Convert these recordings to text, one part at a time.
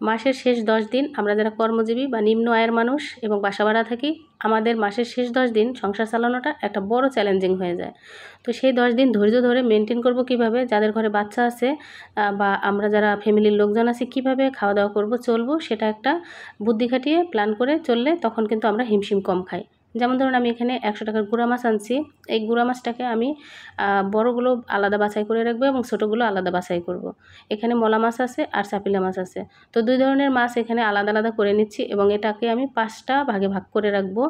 মাসের শেষ 10 দিন আমরা যারা কর্মজীবী বা নিম্ন আয়ের মানুষ এবং বাসা ভাড়া থাকি, আমাদের মাসের শেষ 10 দিন সংসার চালানোটা একটা বড় চ্যালেঞ্জিং হয়ে যায়। তো সেই 10 দিন ধৈর্য ধরে মেনটেন করব কিভাবে, যাদের ঘরে বাচ্চা আছে বা আমরা যারা ফ্যামিলির লোকজন আছি কীভাবে খাওয়া দাওয়া করব, চলবো, সেটা একটা বুদ্ধি খাটিয়ে প্ল্যান করে চললে তখন কিন্তু আমরা হিমশিম কম খাই। যেমন ধরুন আমি এখানে 100 টাকার গুঁড়া মাছ আনছি। এই গুঁড়া মাছটাকে আমি বড়গুলো আলাদা বাছাই করে রাখবো এবং ছোটোগুলো আলাদা বাছাই করব। এখানে মলা মাছ আছে আর চাপিলা মাছ আছে। তো 2 ধরনের মাছ এখানে আলাদা আলাদা করে নিচ্ছি এবং এটাকে আমি 5টা ভাগে ভাগ করে রাখবো।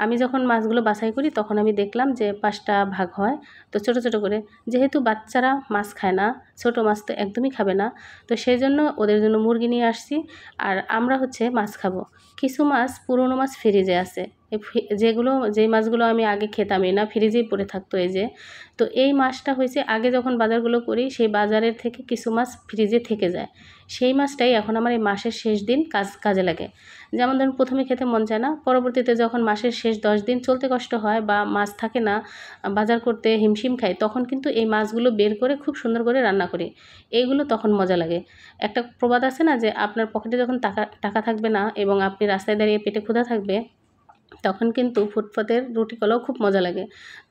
আমি যখন মাছগুলো বাছাই করি তখন আমি দেখলাম যে 5টা ভাগ হয়। তো ছোট ছোট করে, যেহেতু বাচ্চারা মাছ খায় না, ছোট মাছ তো একদমই খাবে না, তো সেই জন্য ওদের জন্য মুরগি নিয়ে আসছি। আর আমরা হচ্ছে মাছ খাবো। কিছু মাছ পুরনো মাছ ফ্রিজে আছে, যেই মাছগুলো আমি আগে খেতামই না, ফ্রিজেই পড়ে থাকতো এই যে। তো এই মাছটা হয়েছে আগে যখন বাজারগুলো করি সেই বাজারের থেকে কিছু মাছ ফ্রিজে থেকে যায়, সেই মাছটাই এখন আমার এই মাসের শেষ দিন কাজে লাগে। যেমন ধরুন প্রথমে খেতে মন চায় না, পরবর্তীতে যখন মাসের শেষ 10 দিন চলতে কষ্ট হয় বা মাছ থাকে না, বাজার করতে হিমশিম খাই, তখন কিন্তু এই মাছগুলো বের করে খুব সুন্দর করে রান্না করি। এইগুলো তখন মজা লাগে। একটা প্রবাদ আছে না যে আপনার পকেটে যখন টাকা থাকবে না এবং আপনি রাস্তায় দাঁড়িয়ে পেটে ক্ষুধা থাকবে, তখন কিন্তু ফুটপাতের রুটি কলাও খুব মজা লাগে।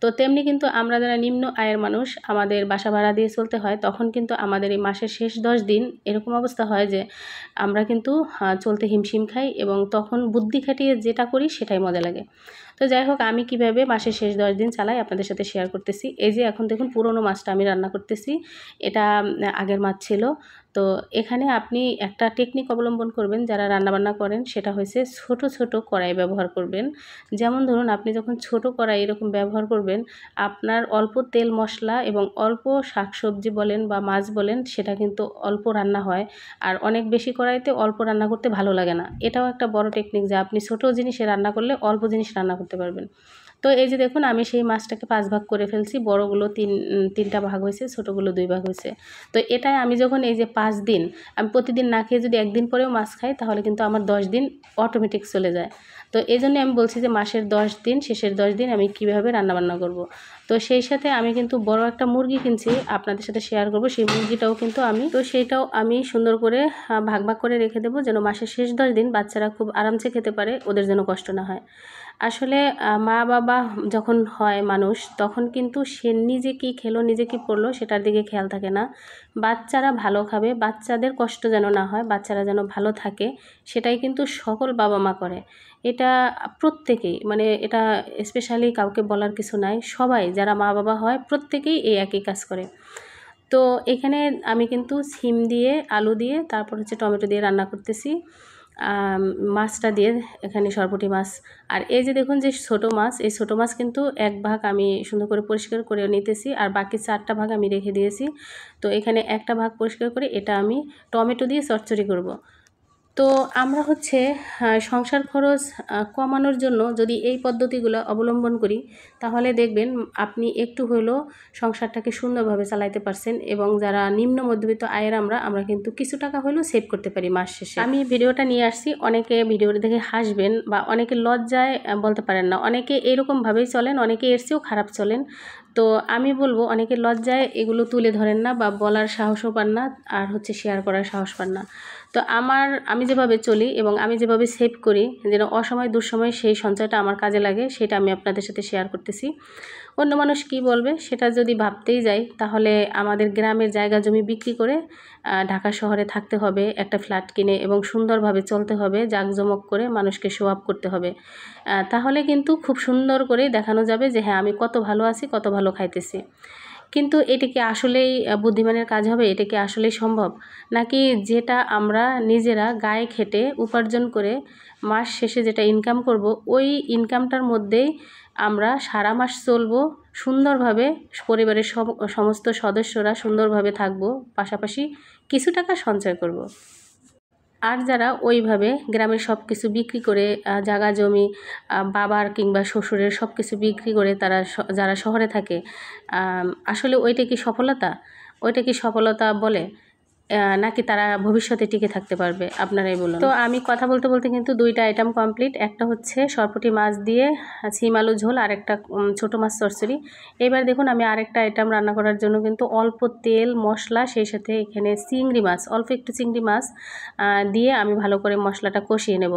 তো তেমনি কিন্তু আমরা যারা নিম্ন আয়ের মানুষ, আমাদের বাসা ভাড়া দিয়ে চলতে হয়, তখন কিন্তু আমাদের এই মাসের শেষ 10 দিন এরকম অবস্থা হয় যে আমরা কিন্তু চলতে হিমশিম খাই এবং তখন বুদ্ধি খাটিয়ে যেটা করি সেটাই মজা লাগে। তো যাই হোক, আমি কিভাবে মাসের শেষ 10 দিন চালাই আপনাদের সাথে শেয়ার করতেছি। এই যে এখন দেখুন পুরনো মাছটা আমি রান্না করতেছি, এটা আগের মাছ ছিল। তো এখানে আপনি একটা টেকনিক অবলম্বন করবেন যারা রান্নাবান্না করেন, সেটা হয়েছে ছোট ছোট কড়াই ব্যবহার করবেন। যেমন ধরুন আপনি যখন ছোট কড়াই এরকম ব্যবহার করবেন, আপনার অল্প তেল মশলা এবং অল্প শাকসবজি বলেন বা মাছ বলেন, সেটা কিন্তু অল্প রান্না হয়। আর অনেক বেশি কড়াইতে অল্প রান্না করতে ভালো লাগে না। এটাও একটা বড় টেকনিক যে আপনি ছোট জিনিসে রান্না করলে অল্প জিনিস রান্না করতে পারবেন। তো এই যে দেখুন আমি সেই মাছটাকে 5 ভাগ করে ফেলছি। বড়গুলো 3টা ভাগ হয়েছে, ছোটোগুলো 2 ভাগ হয়েছে। তো এটাই আমি যখন এই যে 5 দিন আমি প্রতিদিন না খেয়ে যদি একদিন পরেও মাছ খাই, তাহলে কিন্তু আমার 10 দিন অটোমেটিক চলে যায়। তো এই জন্যে আমি বলছি যে মাসের 10 দিন, শেষের 10 দিন আমি কীভাবে রান্নাবান্না করব। তো সেই সাথে আমি কিন্তু বড় একটা মুরগি কিনছি, আপনাদের সাথে শেয়ার করব। সেই মুরগিটাও কিন্তু সেইটাও আমি সুন্দর করে ভাগ ভাগ করে রেখে দেবো, যেন মাসের শেষ 10 দিন বাচ্চারা খুব আরামসে খেতে পারে, ওদের যেন কষ্ট না হয়। আসলে মা বাবা যখন হয় মানুষ, তখন কিন্তু সে নিজে কী খেলো, নিজে কী পড়লো সেটার দিকে খেয়াল থাকে না। বাচ্চারা ভালো খাবে, বাচ্চাদের কষ্ট যেন না হয়, বাচ্চারা যেন ভালো থাকে, সেটাই কিন্তু সকল বাবা মা করে। এটা প্রত্যেকেই, মানে এটা স্পেশালি কাউকে বলার কিছু নাই, সবাই যারা মা বাবা হয় প্রত্যেকেই এই একই কাজ করে। তো এখানে আমি কিন্তু সিম দিয়ে, আলু দিয়ে, তারপর হচ্ছে টমেটো দিয়ে রান্না করতেছি। মাছটা দিয়ে এখানে সরপুঁটি মাছ। আর এই যে দেখুন যে ছোটো মাছ, এই ছোটো মাছ কিন্তু 1 ভাগ আমি সুন্দর করে পরিষ্কার করে নিতেছি আর বাকি 4টা ভাগ আমি রেখে দিয়েছি। তো এখানে একটা ভাগ পরিষ্কার করে এটা আমি টমেটো দিয়ে চচ্চড়ি করব। তো আমরা হচ্ছে সংসার খরচ কমানোর জন্য যদি এই পদ্ধতিগুলো অবলম্বন করি, তাহলে দেখবেন আপনি একটু হলেও সংসারটাকে সুন্দরভাবে চালাইতে পারছেন। এবং যারা নিম্ন মধ্যবিত্ত আয়ের আমরা কিন্তু কিছু টাকা হলেও সেভ করতে পারি মাস শেষে। আমি ভিডিওটা নিয়ে আসছি, অনেকে ভিডিওটা দেখে হাসবেন বা অনেকে লজ্জায় বলতে পারেন না, অনেকে এরকমভাবেই চলেন, অনেকে এর চেয়েও খারাপ চলেন। তো আমি বলবো অনেকে লজ্জায় এগুলো তুলে ধরেন না বা বলার সাহসও পান না, আর হচ্ছে শেয়ার করার সাহস পান না। তো আমি যেভাবে চলি এবং আমি যেভাবে সেভ করি যেন অসময় দুঃসময় সেই সঞ্চয়টা আমার কাজে লাগে, সেটা আমি আপনাদের সাথে শেয়ার করতেছি। অন্য মানুষ কী বলবে সেটা যদি ভাবতেই যাই, তাহলে আমাদের গ্রামের জায়গা জমি বিক্রি করে ঢাকা শহরে থাকতে হবে, একটা ফ্ল্যাট কিনে এবং সুন্দরভাবে চলতে হবে, জাঁকজমক করে মানুষকে শো আপ করতে হবে। তাহলে কিন্তু খুব সুন্দর করে দেখানো যাবে যে হ্যাঁ আমি কত ভালো আছি, কত ভালো খাইতেছি। কিন্তু এটা কি আসলেই বুদ্ধিমানের কাজ হবে? এটা কি আসলেই সম্ভব? নাকি যেটা আমরা নিজেরা গায়ে খেটে উপার্জন করে মাস শেষে যেটা ইনকাম করব, ওই ইনকামটার মধ্যেই আমরা সারা মাস চলবো সুন্দরভাবে, পরিবারের সমস্ত সদস্যরা সুন্দরভাবে থাকবো, পাশাপাশি কিছু টাকা সঞ্চয় করব। আর যারা ওইভাবে গ্রামের সব কিছু বিক্রি করে, জায়গা জমি, বাবার কিংবা শ্বশুরের সব কিছু বিক্রি করে তারা যারা শহরে থাকে, আসলে ওইটা কি সফলতা? ওইটা কি সফলতা বলে? নাকি তারা ভবিষ্যতে টিকে থাকতে পারবে, আপনারাই বলুন। তো আমি কথা বলতে বলতে কিন্তু 2টা আইটেম কমপ্লিট। একটা হচ্ছে সরপুঁটি মাছ দিয়ে সিম আলু ঝোল, আর একটা ছোটো মাছ চচ্চড়ি। এবার দেখুন আমি আরেকটা আইটেম রান্না করার জন্য কিন্তু অল্প তেল মশলা, সেই সাথে এখানে চিংড়ি মাছ, অল্প একটু চিংড়ি মাছ দিয়ে আমি ভালো করে মশলাটা কষিয়ে নেব।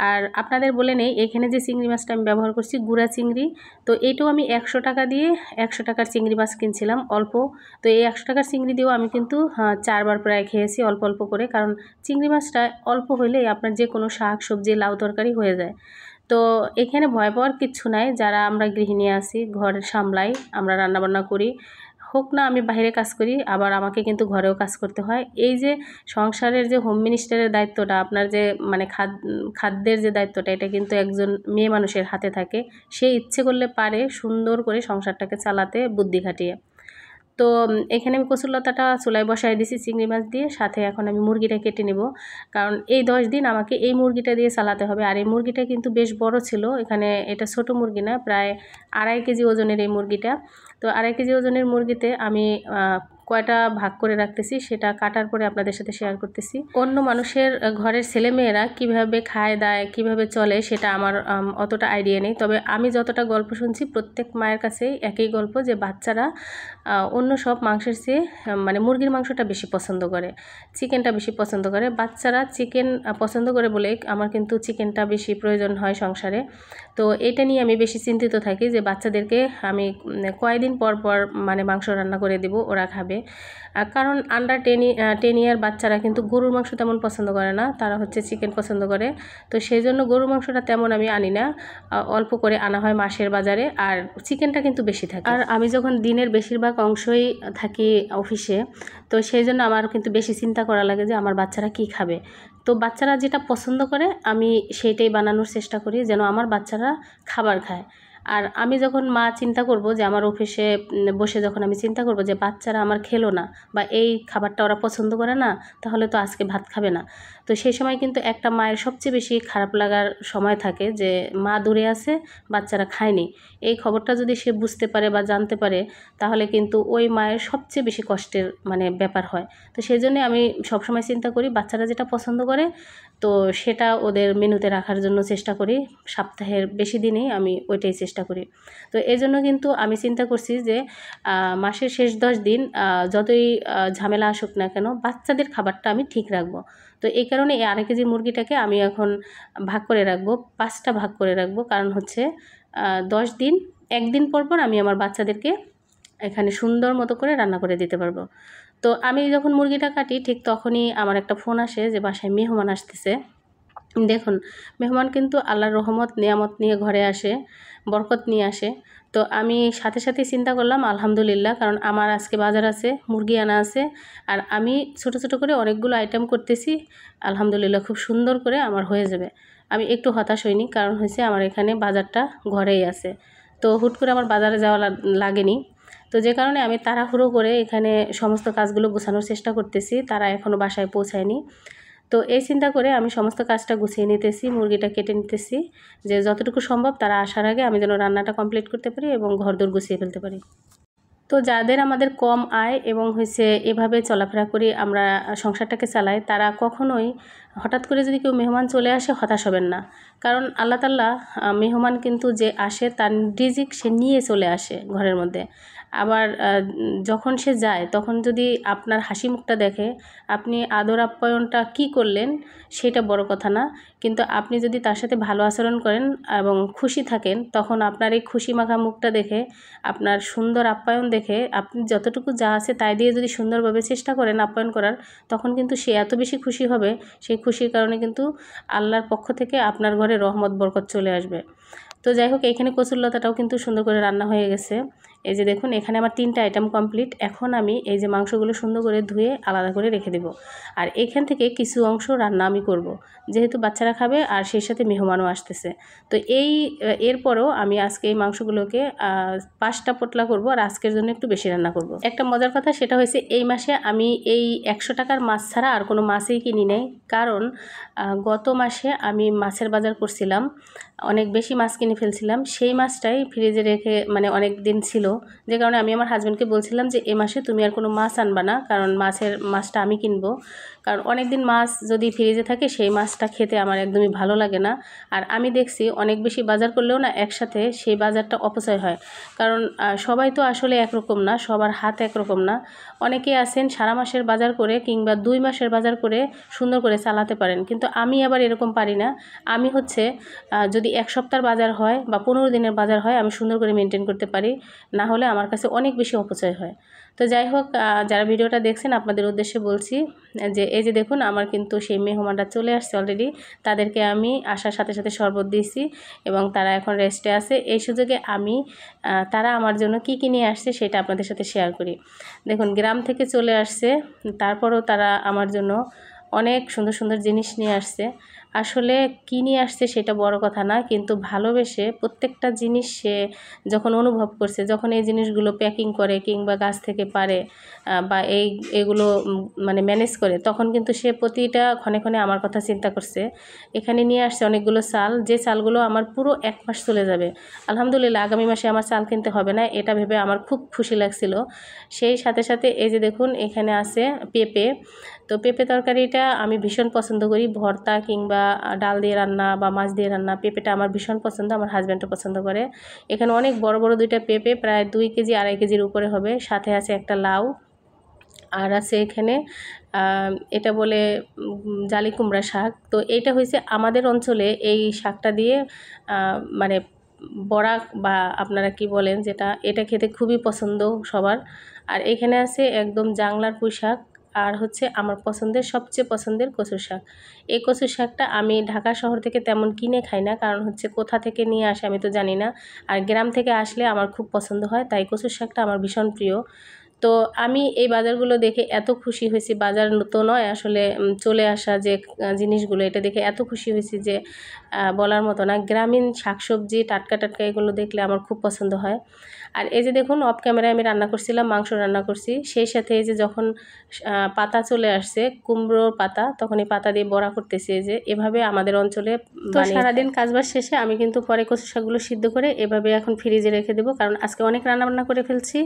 আর আপনাদের বলে নেই, এখানে যে চিংড়ি মাছটা আমি ব্যবহার করছি গুঁড়া চিংড়ি। তো এইটাও আমি 100 টাকা দিয়ে 100 টাকার চিংড়ি মাছ কিনছিলাম অল্প। তো এই 100 টাকার চিংড়ি দিয়েও আমি কিন্তু 4 বার প্রায় খেয়েছি অল্প অল্প করে, কারণ চিংড়ি মাছটা অল্প হলেই আপনার যে কোনো শাক সবজি লাউ তরকারি হয়ে যায়। তো এখানে ভয় পাওয়ার কিচ্ছু নাই, যারা আমরা গৃহিণী আছি, ঘর সামলাই, আমরা রান্নাবান্না করি, হোক না আমি বাইরে কাজ করি, আবার আমাকে কিন্তু ঘরেও কাজ করতে হয়। এই যে সংসারের যে হোম মিনিস্টারের দায়িত্বটা, আপনার যে মানে খাদ্যের যে দায়িত্বটা, এটা কিন্তু একজন মেয়ে মানুষের হাতে থাকে। সে ইচ্ছে করলে পারে সুন্দর করে সংসারটাকে চালাতে বুদ্ধি খাটিয়ে। তো এখানে আমি কচুরলতাটা চুলায় বসায় দিয়েছি চিংড়ি মাছ দিয়ে, সাথে এখন আমি মুরগিটা কেটে নেব, কারণ এই 10 দিন আমাকে এই মুরগিটা দিয়ে চালাতে হবে। আর এই মুরগিটা কিন্তু বেশ বড় ছিল, এখানে এটা ছোট মুরগি না, প্রায় 2.5 কেজি ওজনের এই মুরগিটা। তো 2.5 কেজি ওজনের মুরগিতে আমি কয়টা ভাগ করে রাখতেছি সেটা কাটার পরে আপনাদের সাথে শেয়ার করতেছি। অন্য মানুষের ঘরের ছেলেমেয়েরা কিভাবে খায় দায়, কিভাবে চলে, সেটা আমার অতটা আইডিয়া নেই। তবে আমি যতটা গল্প শুনছি, প্রত্যেক মায়ের কাছেই একই গল্প, যে বাচ্চারা অন্য সব মাংসের চেয়ে মানে মুরগির মাংসটা বেশি পছন্দ করে, চিকেনটা বেশি পছন্দ করে। বাচ্চারা চিকেন পছন্দ করে বলে আমার কিন্তু চিকেনটা বেশি প্রয়োজন হয় সংসারে। তো এটা নিয়ে আমি বেশি চিন্তিত থাকি, যে বাচ্চাদেরকে আমি কয়েকদিন পর পর মানে মাংস রান্না করে দেব, ওরা খাবে। কারণ আন্ডার 10 ইয়ার বাচ্চারা কিন্তু গরুর মাংস তেমন পছন্দ করে না, তারা হচ্ছে চিকেন পছন্দ করে। তো সেই জন্য গরুর মাংসটা তেমন আমি আনি না, অল্প করে আনা হয় মাসের বাজারে, আর চিকেনটা কিন্তু বেশি থাকে। আর আমি যখন দিনের বেশিরভাগ অংশই থাকি অফিসে, তো সেই জন্য আমার কিন্তু বেশি চিন্তা করা লাগে যে আমার বাচ্চারা কি খাবে। তো বাচ্চারা যেটা পছন্দ করে আমি সেইটাই বানানোর চেষ্টা করি, যেন আমার বাচ্চারা খাবার খায়। আর আমি যখন মা চিন্তা করব, যে আমার অফিসে বসে যখন আমি চিন্তা করব যে বাচ্চারা আমার খেলো না, বা এই খাবারটা ওরা পছন্দ করে না, তাহলে তো আজকে ভাত খাবে না। তো সেই সময় কিন্তু একটা মায়ের সবচেয়ে বেশি খারাপ লাগার সময় থাকে, যে মা দূরে আছে, বাচ্চারা খায়নি। এই খবরটা যদি সে বুঝতে পারে বা জানতে পারে, তাহলে কিন্তু ওই মায়ের সবচেয়ে বেশি কষ্টের মানে ব্যাপার হয়। তো সেই জন্যে আমি সবসময় চিন্তা করি বাচ্চারা যেটা পছন্দ করে, তো সেটা ওদের মেনুতে রাখার জন্য চেষ্টা করি। সপ্তাহের বেশি দিনেই আমি ওইটাই চেষ্টা করি। তো এই জন্য কিন্তু আমি চিন্তা করছি যে মাসের শেষ 10 দিন যতই ঝামেলা আসুক না কেন, বাচ্চাদের খাবারটা আমি ঠিক রাখবো। তো এই কারণে এই 2.5 কেজি মুরগিটাকে আমি এখন ভাগ করে রাখবো, 5টা ভাগ করে রাখবো। কারণ হচ্ছে 10 দিন, একদিন পর পর আমি আমার বাচ্চাদেরকে এখানে সুন্দর মতো করে রান্না করে দিতে পারবো। তো আমি যখন মুরগিটা কাটি, ঠিক তখনই আমার একটা ফোন আসে যে বাসায় মেহমান আসতেছে। দেখুন, মেহমান কিন্তু আল্লাহর রহমত নিয়ামত নিয়ে ঘরে আসে, বরকত নিয়ে আসে। তো আমি সাথে সাথে চিন্তা করলাম আলহামদুলিল্লাহ, কারণ আমার আজকে বাজার আছে, মুরগি আনা আছে, আর আমি ছোট ছোট করে অনেকগুলো আইটেম করতেছি। আলহামদুলিল্লাহ খুব সুন্দর করে আমার হয়ে যাবে। আমি একটু হতাশ হইনি, কারণ হয়েছে আমার এখানে বাজারটা ঘরেই আছে। তো হুট করে আমার বাজারে যাওয়া লাগেনি। তো যে কারণে আমি তাড়াহুড়ো করে এখানে সমস্ত কাজগুলো গোছানোর চেষ্টা করতেছি, তারা এখনও বাসায় পৌঁছায়নি। তো এই চিন্তা করে আমি সমস্ত কাজটা গুছিয়ে নিতেছি, মুরগিটা কেটে নিতেছি, যে যতটুকু সম্ভব তারা আসার আগে আমি যেন রান্নাটা কমপ্লিট করতে পারি এবং ঘরদোর গুছিয়ে ফেলতে পারি। তো যাদের আমাদের কম আয় এবং হচ্ছে এভাবে চলাফেরা করি, আমরা সংসারটাকে চালাই, তারা কখনোই হঠাৎ করে যদি কেউ মেহমান চলে আসে হতাশ হবেন না। কারণ আল্লাহ তাআলা মেহমান কিন্তু যে আসে তার রিজিক সে নিয়ে চলে আসে ঘরের মধ্যে। আবার যখন সে যায়, তখন যদি আপনার হাসি মুখটা দেখে, আপনি আদর আপ্যায়নটা কী করলেন সেটা বড় কথা না, কিন্তু আপনি যদি তার সাথে ভালো আচরণ করেন এবং খুশি থাকেন, তখন আপনার এই খুশি মাখা মুখটা দেখে, আপনার সুন্দর আপ্যায়ন দেখে, আপনি যতটুকু যা আছে তাই দিয়ে যদি সুন্দরভাবে চেষ্টা করেন আপ্যায়ন করার, তখন কিন্তু সে এত বেশি খুশি হবে, সেই খুশির কারণে কিন্তু আল্লাহর পক্ষ থেকে আপনার ঘরে রহমত বরকত চলে আসবে। তো যাই হোক, এখানে কচুরলতাটাও কিন্তু সুন্দর করে রান্না হয়ে গেছে। এই যে দেখুন, এখানে আমার 3টা আইটেম কমপ্লিট। এখন আমি এই যে মাংসগুলো সুন্দর করে ধুয়ে আলাদা করে রেখে দেব। আর এখান থেকে কিছু অংশ রান্না আমি করব, যেহেতু বাচ্চারা খাবে আর সেই সাথে মেহমানও আসতেছে। তো এরপরও আমি আজকে এই মাংসগুলোকে 5টা পোটলা করব, আর আজকের জন্য একটু বেশি রান্না করব। একটা মজার কথা সেটা হয়েছে, এই মাসে আমি এই 100 টাকার মাছ ছাড়া আর কোনো মাছই কিনি নাই। কারণ গত মাসে আমি মাছের বাজার করছিলাম, অনেক বেশি মাছ কিনে ফেলছিলাম। সেই মাছটাই ফ্রিজে রেখে মানে অনেক দিন ছিল, যে কারণে আমি আমার হাজব্যান্ডকে বলছিলাম যে এ মাসে তুমি আর কোনো মাছ আনবা না, কারণ মাছটা আমি কিনবো। কারণ অনেক দিন মাছ যদি ফ্রিজে থাকে সেই মাছটা খেতে আমার একদমই ভালো লাগে না। আর আমি দেখছি অনেক বেশি বাজার করলেও না একসাথে সেই বাজারটা অপচয় হয়। কারণ সবাই তো আসলে একরকম না, সবার হাত একরকম না। অনেকে আছেন সারা মাসের বাজার করে কিংবা 2 মাসের বাজার করে সুন্দর করে চালাতে পারেন, কিন্তু আমি আবার এরকম পারি না। আমি হচ্ছে যদি 1 সপ্তাহের বাজার হয় বা 15 দিনের বাজার হয় আমি সুন্দর করে মেনটেন করতে পারি, না হলে আমার কাছে অনেক বেশি অপচয় হয়। তো যাই হোক, যারা ভিডিওটা দেখছেন আপনাদের উদ্দেশ্যে বলছি যে এই যে দেখুন আমার কিন্তু সেই মেহমানরা চলে আসছে অলরেডি। তাদেরকে আমি আসার সাথে সাথে শরবত দিয়েছি এবং তারা এখন রেস্টে আছে। এই সুযোগে আমি তারা আমার জন্য কি কি নিয়ে আসছে সেটা আপনাদের সাথে শেয়ার করি। দেখুন গ্রাম থেকে চলে আসছে, তারপরও তারা আমার জন্য অনেক সুন্দর সুন্দর জিনিস নিয়ে আসছে। আসলে কী নিয়ে আসছে সেটা বড় কথা না, কিন্তু ভালোবেসে প্রত্যেকটা জিনিস সে যখন অনুভব করছে, যখন এই জিনিসগুলো প্যাকিং করে কিংবা গাছ থেকে পারে বা এগুলো মানে ম্যানেজ করে, তখন কিন্তু সে প্রতিটা ক্ষণে ক্ষণে আমার কথা চিন্তা করছে। এখানে নিয়ে আসছে অনেকগুলো চাল, যে চালগুলো আমার পুরো 1 মাস চলে যাবে। আলহামদুলিল্লাহ আগামী মাসে আমার চাল কিনতে হবে না, এটা ভেবে আমার খুব খুশি লাগছিল। সেই সাথে সাথে এই যে দেখুন এখানে আছে পেঁপে। তো পেঁপে তরকারিটা আমি ভীষণ পছন্দ করি, ভর্তা কিংবা ডাল দিয়ে রান্না বা মাছ দিয়ে রান্না, পেঁপেটা আমার ভীষণ পছন্দ, আমার হাজব্যান্ডও পছন্দ করে। এখানে অনেক বড় বড় 2টা পেঁপে, প্রায় 2 কেজি 2.5 কেজির উপরে হবে, সাথে আছে একটা লাউ, আর আছে এখানে এটা বলে জালি কুমড়া শাক। তো এইটা হয়েছে আমাদের অঞ্চলে এই শাকটা দিয়ে মানে বড়া বা আপনারা কি বলেন যেটা, এটা খেতে খুবই পছন্দ সবার। আর এখানে আছে একদম জাংলার পুঁই শাক, আর হচ্ছে আমার পছন্দের সবচেয়ে পছন্দের কচু শাক। এই কচু শাকটা আমি ঢাকা শহর থেকে তেমন কিনে খাই না, কারণ হচ্ছে কোথা থেকে নিয়ে আসে আমি তো জানি না। আর গ্রাম থেকে আসলে আমার খুব পছন্দ হয়, তাই কচু শাকটা আমার ভীষণ প্রিয়। তো আমি এই বাজারগুলো দেখে এত খুশি হয়েছি, বাজার তো নয় আসলে চলে আসা যে জিনিসগুলো, এটা দেখে এত খুশি হয়েছি যে বলার মতো না। গ্রামীণ শাকসবজি টাটকা টাটকা এগুলো দেখলে আমার খুব পছন্দ হয়। আর এই যে দেখুন অফ ক্যামেরায় আমি রান্না করছিলাম, মাংস রান্না করছি, সেই সাথে এই যে যখন পাতা চলে আসছে কুমড়োর পাতা, তখন এই পাতা দিয়ে বড়া করতেছি। এই যে এভাবে আমাদের অঞ্চলে তো সারাদিন কাজবাজ শেষে আমি কিন্তু পরে কচু শাকগুলো সিদ্ধ করে এভাবে এখন ফ্রিজে রেখে দেবো, কারণ আজকে অনেক রান্নাবান্না করে ফেলছি।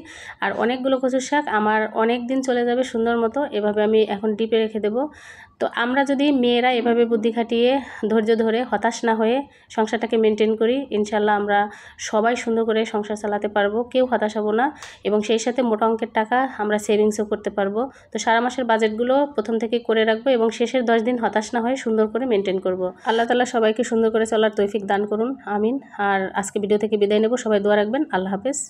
আর অনেকগুলো কচু শাক আমার অনেক দিন চলে যাবে সুন্দর মতো, এভাবে আমি এখন ডিপে রেখে দেবো। তো আমরা যদি মেয়েরা এভাবে বুদ্ধি খাটিয়ে ধৈর্য ধরে হতাশ না হয়ে সংসারটাকে মেনটেন করি, ইনশাল্লাহ আমরা সবাই সুন্দর করে সংসার চালাতে পারবো, কেউ হতাশ হব না, এবং সেই সাথে মোটা অঙ্কের টাকা আমরা সেভিংসও করতে পারবো। তো সারা মাসের বাজেটগুলো প্রথম থেকে করে রাখবো এবং শেষের 10 দিন হতাশ না হয়ে সুন্দর করে মেনটেন করব। আল্লাহ তাআলা সবাইকে সুন্দর করে চলার তৌফিক দান করুন, আমিন। আর আজকে ভিডিও থেকে বিদায় নেব, সবাই দোয়া রাখবেন। আল্লাহ হাফেজ।